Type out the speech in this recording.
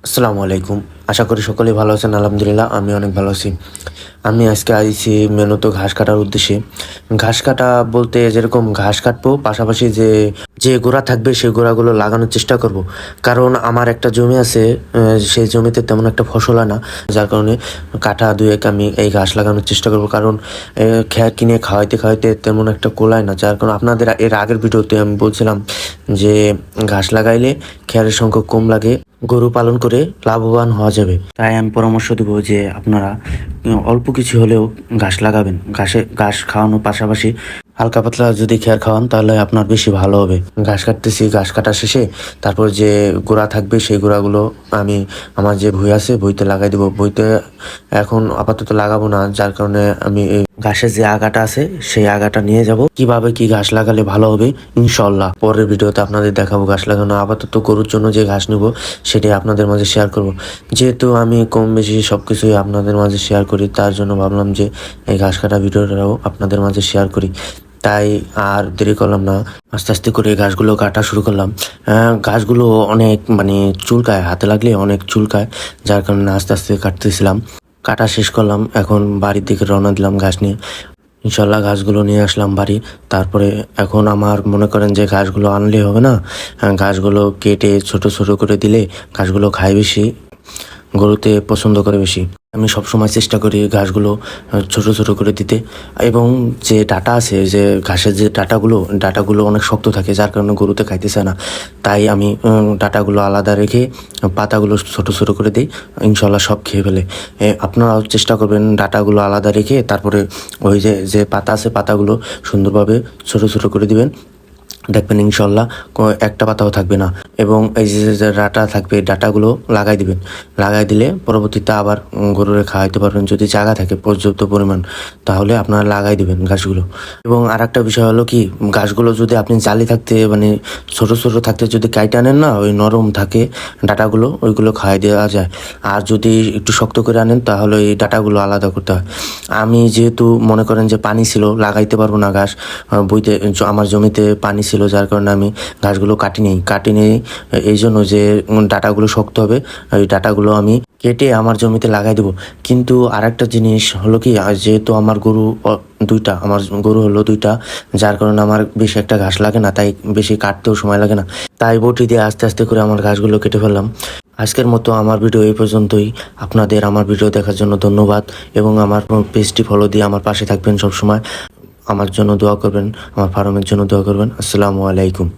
আসসালামু আলাইকুম। আশা করি সকলেই ভালো আছেন। আলহামদুলিল্লাহ আমি অনেক ভালো আছি। আমি আজকে আইছি মেনত ঘাস কাটার উদ্দেশ্যে। ঘাস কাটা বলতে যেরকম ঘাস কাটবো, পাশাপাশি যে গোড়া থাকবে সেই গোড়াগুলো লাগানোর চেষ্টা করব। কারণ আমার একটা জমি আছে, সেই জমিতে তেমন একটা ফসল হয় না, যার কারণে কাঠা ২ এক আমি এই ঘাস লাগানোর চেষ্টা করব। কারণ খ্যার কিনে খাওয়াইতে খাওয়াইতে তেমন একটা কোলায় না, যার কারণে আপনাদের এর আগের ভিডিওতে আমি বলছিলাম যে ঘাস লাগাইলে খ্যারের সংখ্যা কম লাগে, গরু পালন করে লাভবান হওয়া যাবে। তাই আমি পরামর্শ দেব যে আপনারা অল্প কিছু হলেও ঘাস লাগাবেন। ঘাস খাওয়ানোর পাশাপাশি হালকা পাতলা যদি খ্যার খাওয়ান তাহলে আপনার বেশি ভালো হবে। ঘাস কাটতেছি, ঘাস কাটা শেষে তারপর যে গোড়া থাকবে সেই গোড়াগুলো আমি আমার যে ভুঁই আছে ভুঁইতে লাগাই দেবো। ভুঁইতে এখন আপাতত লাগাবো না, যার কারণে আমি এই ঘাসের যে আগাটা আছে সেই আগাটা নিয়ে যাব। কিভাবে কি ঘাস লাগালে ভালো হবে ইনশাল্লাহ পরের ভিডিওতে আপনাদের দেখাবো ঘাস লাগানো। আপাতত গরুর জন্য যে ঘাস নিব সেটাই আপনাদের মাঝে শেয়ার করব। যেহেতু আমি কম বেশি সবকিছুই আপনাদের মাঝে শেয়ার করি, তার জন্য ভাবলাম যে এই ঘাস কাটা ভিডিওটাও আপনাদের মাঝে শেয়ার করি। তাই আর দেরি করলাম না, আস্তে আস্তে করে গাছগুলো কাটা শুরু করলাম। গাছগুলো অনেক চুলকায়, হাতে লাগলে অনেক চুলকায়, যার কারণে আস্তে আস্তে কাটতেছিলাম। কাটা শেষ করলাম, এখন বাড়ির দিকে রওনা দিলাম ঘাস নিয়ে। ইনশাল্লাহ ঘাসগুলো নিয়ে আসলাম বাড়ি। তারপরে এখন আমার মনে করেন যে ঘাসগুলো আনলে হবে না, ঘাসগুলো কেটে ছোট ছোট করে দিলে ঘাসগুলো খায় বেশি, গরুতে পছন্দ করে বেশি। আমি সবসময় চেষ্টা করি ঘাসগুলো ছোট ছোট করে দিতে। এবং যে ডাটা আছে, যে ঘাসের যে ডাটাগুলো অনেক শক্ত থাকে, যার কারণে গরুতে খাইতেছে না। তাই আমি ডাটাগুলো আলাদা রেখে পাতাগুলো ছোট ছোট করে দিই, ইনশাল্লাহ সব খেয়ে ফেলে। আপনারাও চেষ্টা করবেন ডাটাগুলো আলাদা রেখে তারপরে ওই যে পাতা আছে পাতাগুলো সুন্দরভাবে ছোট ছোট করে দিবেন। দেখবেন ইনশাল্লাহ একটা পাতাও থাকবে না। এবং এই যে ডাটা থাকবে ডাটাগুলো লাগাই দিবেন। লাগাই দিলে পরবর্তীতে আবার গরুরে খাওয়াইতে পারবেন যদি জায়গা থাকে পর্যাপ্ত পরিমাণ, তাহলে আপনারা লাগাই দিবেন গাছগুলো। এবং আর একটা বিষয় হলো কি, গাছগুলো যদি আপনি জালি থাকতে ছোট ছোট থাকতে যদি কাইটে আনেন না, ওই নরম থাকে ডাটাগুলো, ওইগুলো খাওয়াই দেওয়া যায়। আর যদি একটু শক্ত করে আনেন তাহলে এই ডাটাগুলো আলাদা করতে হয়। আমি যেহেতু মনে করেন যে পানি ছিল, লাগাইতে পারবো না ঘাস, বইতে আমার জমিতে পানি ছিল, যার কারণে আমি ঘাসগুলো কাটিনি। এই জন্য যে ডাটাগুলো শক্ত হবে, ওই ডাটাগুলো আমি কেটে আমার জমিতে লাগাই দেবো। কিন্তু আরেকটা জিনিস হলো কি, যেহেতু আমার গরু হলো 2টা, যার কারণে আমার বেশি একটা ঘাস লাগে না, তাই বেশি কাটতেও সময় লাগে না। তাই বটি দিয়ে আস্তে আস্তে করে আমার ঘাসগুলো কেটে ফেললাম। আজকের মতো আমার ভিডিও এই পর্যন্তই। আপনাদের আমার ভিডিও দেখার জন্য ধন্যবাদ, এবং আমার পেজটি ফলো দিয়ে আমার পাশে থাকবেন সবসময়। আমার জন্য দোয়া করবেন, আমার ফার্মের জন্য দোয়া করবেন। আসসালামু আলাইকুম।